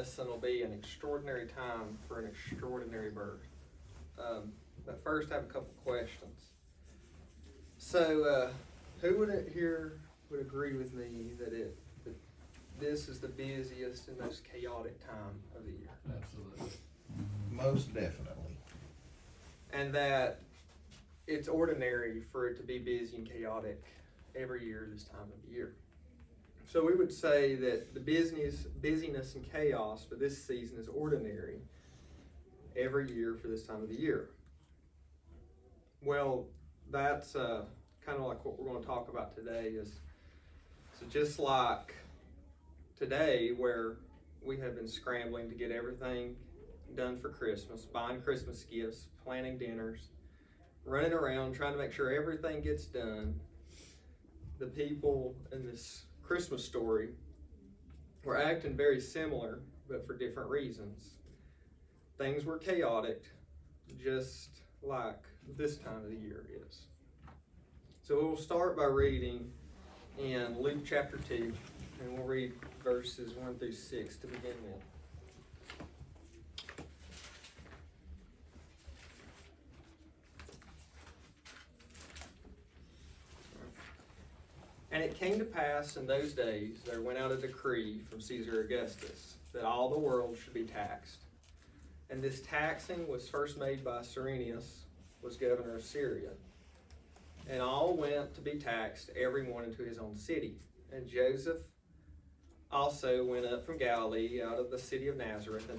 lesson will be an extraordinary time for an extraordinary birth. But first, I have a couple questions. So, who would agree with me that this is the busiest and most chaotic time of the year? Absolutely. Most definitely. And that it's ordinary for it to be busy and chaotic every year this time of the year. So we would say that the busyness and chaos for this season is ordinary every year for this time of the year. Well, that's kind of like what we're going to talk about today. So just like today, where we have been scrambling to get everything done for Christmas, buying Christmas gifts, planning dinners, running around trying to make sure everything gets done, the people in this Christmas story were acting very similar, but for different reasons. Things were chaotic, just like this time of the year is. So we'll start by reading in Luke chapter 2, and we'll read verses 1 through 6 to begin with. And it came to pass in those days there went out a decree from Caesar Augustus that all the world should be taxed. And this taxing was first made by Cyrenius, was governor of Syria. And all went to be taxed, every one into his own city. And Joseph also went up from Galilee out of the city of Nazareth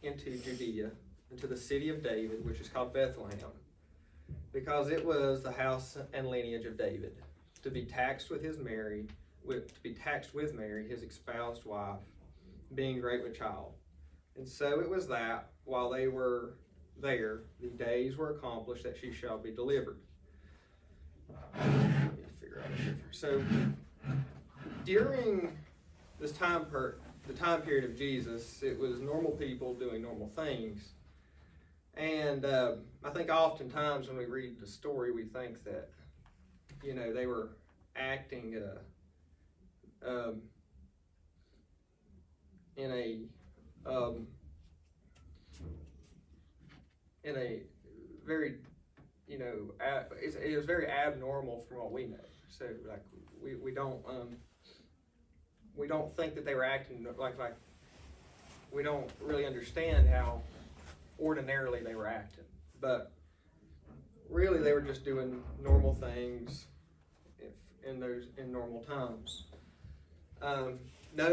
into Judea, into the city of David, which is called Bethlehem, because it was the house and lineage of David, to be taxed with Mary, his espoused wife, being great with child. And so it was that, while they were there, the days were accomplished that she shall be delivered. Let me figure out a difference. So during this the time period of Jesus, it was normal people doing normal things. And I think oftentimes when we read the story, we think that, they were acting in a very, it was very abnormal from what we know. So like we don't think that they were acting like we don't really understand how ordinarily they were acting, but really they were just doing normal things in normal times. No,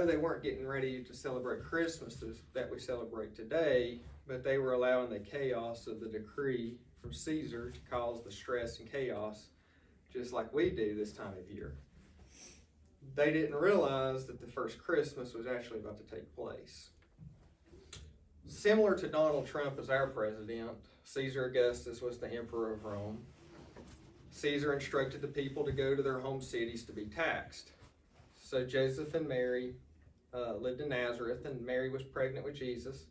they weren't getting ready to celebrate Christmas that we celebrate today, but they were allowing the chaos of the decree from Caesar to cause the stress and chaos, just like we do this time of year. They didn't realize that the first Christmas was actually about to take place. Similar to Donald Trump as our president, Caesar Augustus was the emperor of Rome. Caesar instructed the people to go to their home cities to be taxed. So Joseph and Mary lived in Nazareth, and Mary was pregnant with Jesus.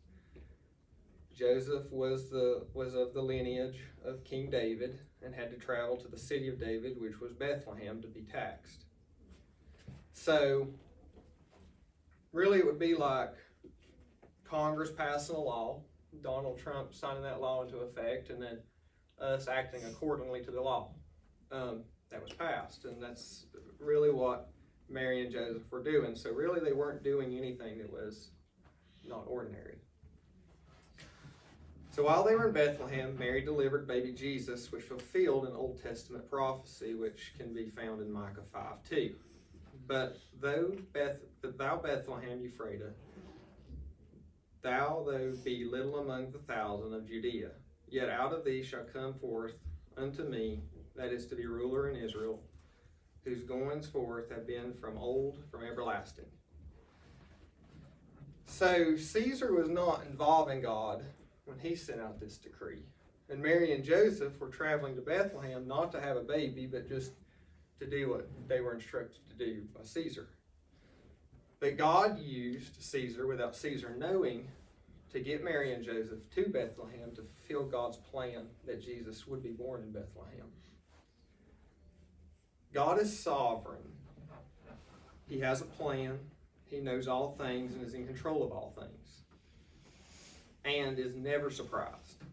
Joseph was of the lineage of King David and had to travel to the city of David, which was Bethlehem, to be taxed. So really it would be like Congress passing a law, Donald Trump signing that law into effect, and then us acting accordingly to the law that was passed. And that's really what Mary and Joseph were doing. So really they weren't doing anything that was not ordinary. So while they were in Bethlehem, Mary delivered baby Jesus, which fulfilled an Old Testament prophecy, which can be found in Micah 5:2. But thou Bethlehem Ephratah, thou be little among the 1,000 of Judea, yet out of thee shall come forth unto me, that is to be ruler in Israel, whose goings forth have been from everlasting. So Caesar was not involving God when he sent out this decree. And Mary and Joseph were traveling to Bethlehem not to have a baby, but just to do what they were instructed to do by Caesar. But God used Caesar, without Caesar knowing, to get Mary and Joseph to Bethlehem to fulfill God's plan that Jesus would be born in Bethlehem. God is sovereign. He has a plan. He knows all things and is in control of all things. and is never surprised.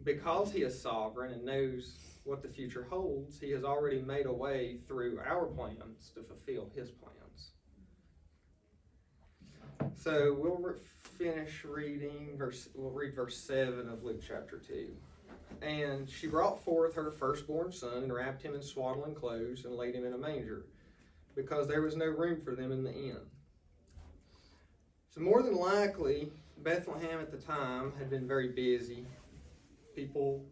Because he is sovereign and knows what the future holds, he has already made a way through our plans to fulfill his plans. So we'll finish reading we'll read verse 7 of Luke chapter 2. And she brought forth her firstborn son and wrapped him in swaddling clothes and laid him in a manger, because there was no room for them in the inn. So more than likely, Bethlehem at the time had been very busy. People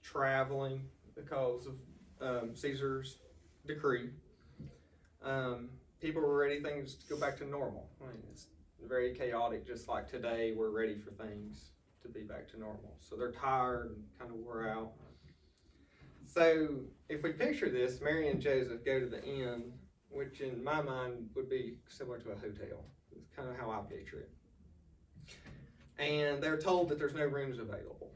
traveling because of Caesar's decree. People were ready things to go back to normal. I mean, it's very chaotic, just like today we're ready for things to be back to normal. So they're tired and kind of wore out. So if we picture this, Mary and Joseph go to the inn, which in my mind would be similar to a hotel. It's kind of how I picture it. And they're told that there's no rooms available.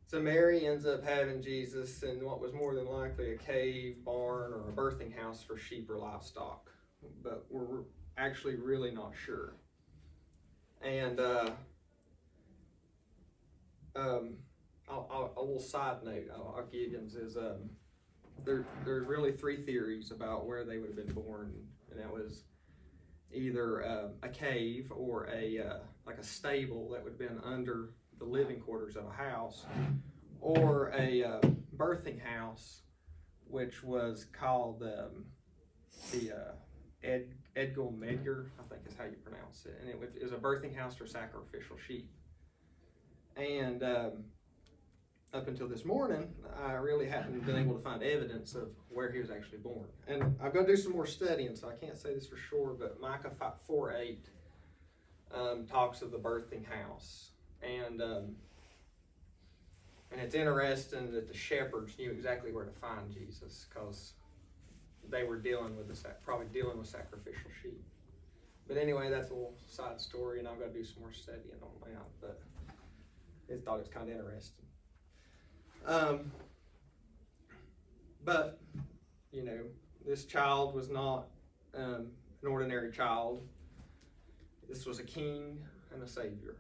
So Mary ends up having Jesus in what was more than likely a cave, barn, or a birthing house for sheep or livestock. But we're actually really not sure. And a little side note I'll give you is there's really three theories about where they would have been born, and that was either a cave or like a stable that would have been under the living quarters of a house, or a birthing house, which was called the Edgel Medgar, I think is how you pronounce it, and it was a birthing house for sacrificial sheep. And up until this morning, I really hadn't been able to find evidence of where he was actually born. And I've got to do some more studying, so I can't say this for sure, but Micah 4:8 talks of the birthing house. And it's interesting that the shepherds knew exactly where to find Jesus, because they were probably dealing with sacrificial sheep. But anyway, that's a little side story, and I've got to do some more studying on that. But I thought it was kind of interesting. But, you know, this child was not an ordinary child. This was a king and a savior.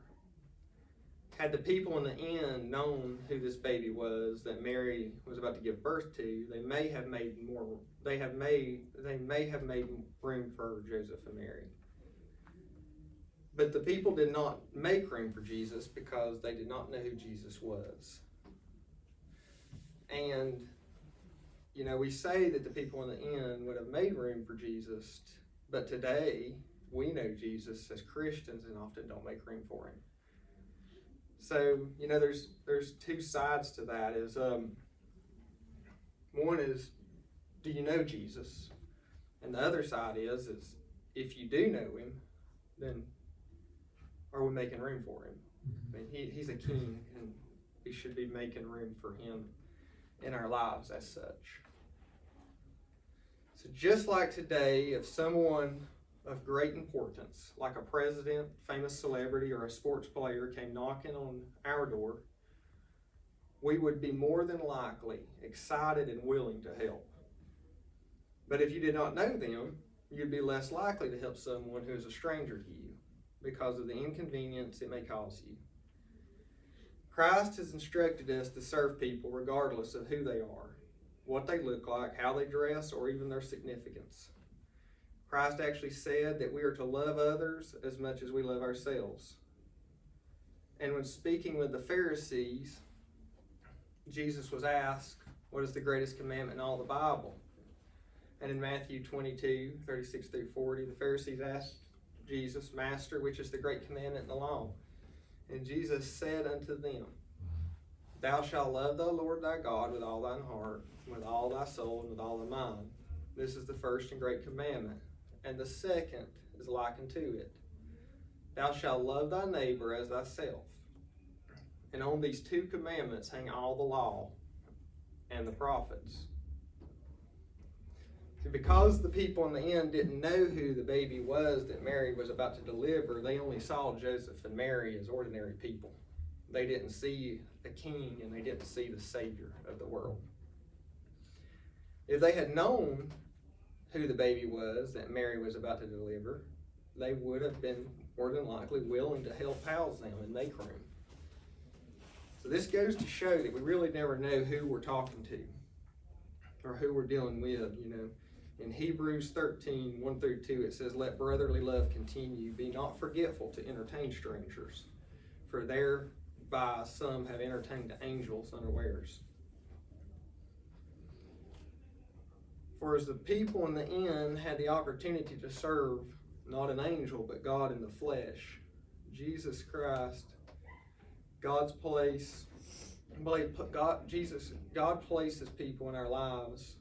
Had the people in the inn known who this baby was that Mary was about to give birth to, they may have made room for Joseph and Mary. But the people did not make room for Jesus because they did not know who Jesus was. And, you know, we say that the people in the inn would have made room for Jesus, but today we know Jesus as Christians and often don't make room for him. So, you know, there's two sides to that. One is, do you know Jesus? And the other side is if you do know him, then are we making room for him? I mean, he's a king, and we should be making room for him in our lives as such. So just like today, if someone of great importance, like a president, famous celebrity, or a sports player came knocking on our door, we would be more than likely excited and willing to help. But if you did not know them, you'd be less likely to help someone who is a stranger to you because of the inconvenience it may cause you. Christ has instructed us to serve people regardless of who they are, what they look like, how they dress, or even their significance. Christ actually said that we are to love others as much as we love ourselves. And when speaking with the Pharisees, Jesus was asked, what is the greatest commandment in all the Bible? And in Matthew 22:36-40, the Pharisees asked Jesus, Master, which is the great commandment in the law? And Jesus said unto them, Thou shalt love the Lord thy God with all thine heart, with all thy soul, and with all thy mind. This is the first and great commandment. And the second is like unto it. Thou shalt love thy neighbor as thyself. And on these two commandments hang all the law and the prophets. And because the people in the inn didn't know who the baby was that Mary was about to deliver, they only saw Joseph and Mary as ordinary people. They didn't see a king, and they didn't see the Savior of the world. If they had known who the baby was that Mary was about to deliver, they would have been more than likely willing to help house them and make room. So this goes to show that we really never know who we're talking to or who we're dealing with, you know. In Hebrews 13, 1 through 2, it says, "Let brotherly love continue. Be not forgetful to entertain strangers, for thereby some have entertained angels unawares." For as the people in the inn had the opportunity to serve not an angel, but God in the flesh, Jesus Christ, God places people in our lives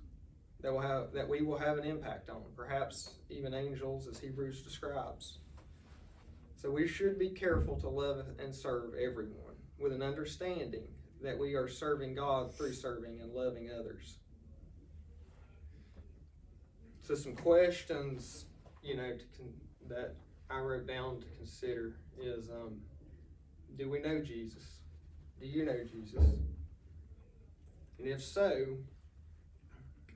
that we will have an impact on, perhaps even angels, as Hebrews describes. So we should be careful to love and serve everyone with an understanding that we are serving God through serving and loving others. So some questions, you know, that I wrote down to consider is, do we know Jesus? Do you know Jesus? And if so,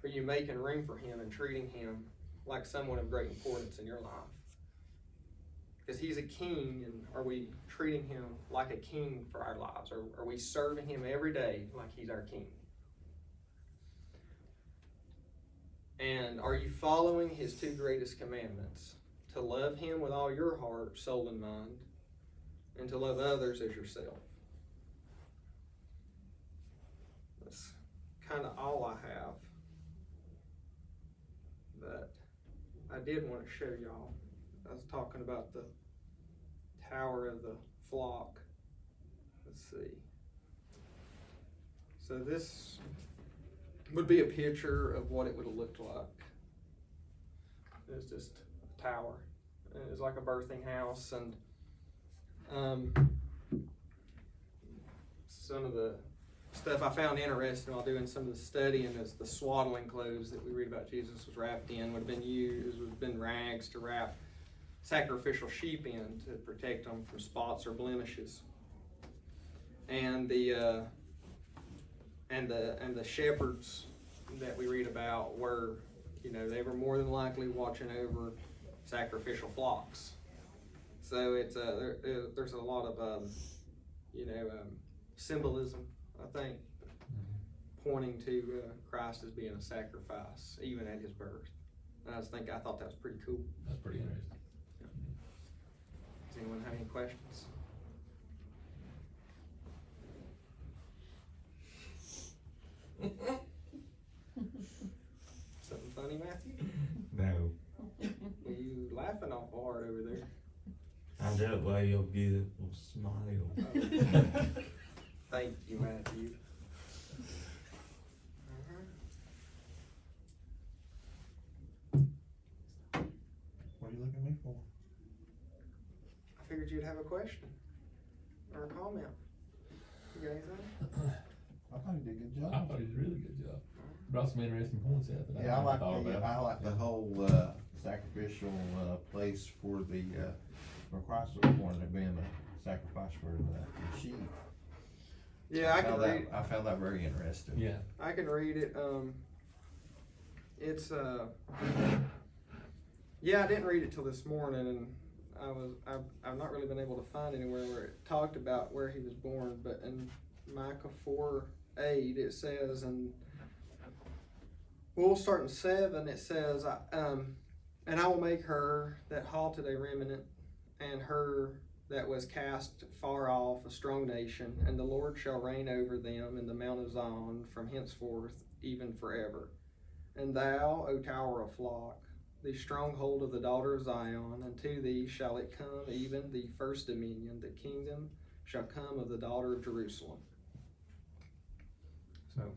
are you making room for him and treating him like someone of great importance in your life? Because he's a king, and are we treating him like a king for our lives? Or are we serving him every day like he's our king? And are you following his two greatest commandments? To love him with all your heart, soul, and mind, and to love others as yourself. That's kind of all I have. But I did want to show y'all. I was talking about the tower of the flock. Let's see. So this would be a picture of what it would have looked like. It's just a tower. It was like a birthing house, and some of the stuff I found interesting while doing some of the studying is the swaddling clothes that we read about Jesus was wrapped in would have been rags to wrap sacrificial sheep in to protect them from spots or blemishes. And the shepherds that we read about were, you know, they were more than likely watching over sacrificial flocks. So it's there's a lot of symbolism, I think, pointing to Christ as being a sacrifice even at his birth. And I thought that was pretty cool. That's pretty interesting. Yeah. Does anyone have any questions? Something funny, Matthew? No. Were you laughing awful hard over there? I do it by your beautiful smile. Thank you, Matthew. What are you looking at me for? I figured you'd have a question or a comment. You got anything? I thought you did a good I job. thought he did a really good job. Brought some interesting points out that Yeah, I I like thought about. I like the whole sacrificial place for the where Christ was born to being a sacrifice for the sheep. Yeah, I found that very interesting. Yeah. I can read it. It's yeah, I didn't read it till this morning, and I've not really been able to find anywhere where it talked about where he was born, but in Micah 4:8 it says, and we'll start in 7. It says, and I will make her that halted a remnant, and her that was cast far off a strong nation, and the Lord shall reign over them in the Mount of Zion from henceforth even forever. And thou, O tower of flock, the stronghold of the daughter of Zion, and to thee shall it come, even the first dominion, the kingdom shall come of the daughter of Jerusalem. So,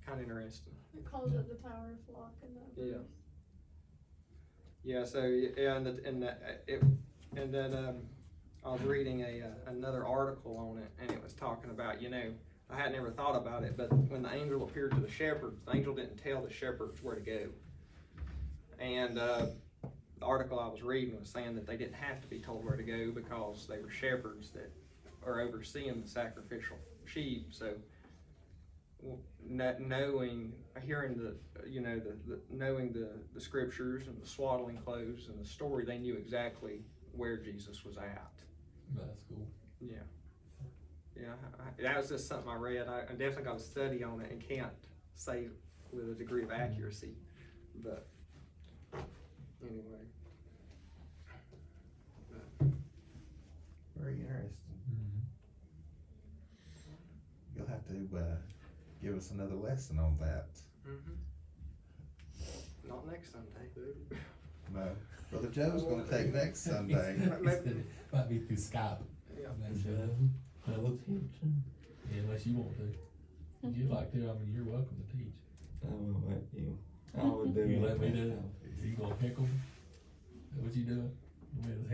kind of interesting. It calls it the Tower of Flock in that verse. Yeah. So yeah, and then I was reading another article on it, and it was talking about, you know, I hadn't ever thought about it, but when the angel appeared to the shepherds, the angel didn't tell the shepherds where to go. And the article I was reading was saying that they didn't have to be told where to go because they were shepherds that are overseeing the sacrificial sheep. So knowing the scriptures and the swaddling clothes and the story, they knew exactly where Jesus was at. That's cool. Yeah. Yeah, that was just something I read. I definitely got to study on it and can't say with a degree of accuracy. But anyway. Very interesting. Mm-hmm. You'll have to, give us another lesson on that. Not next Sunday. No, Brother Joe's gonna take next Sunday. Might be through Skype. Yeah. Next Joe, Sunday. pay attention. Yeah, unless you want to. If you'd like to, I mean, you're welcome to teach. I will let you. I would do You it let me do it? myself. You gonna pick 'em? Is that what you doing? You want me to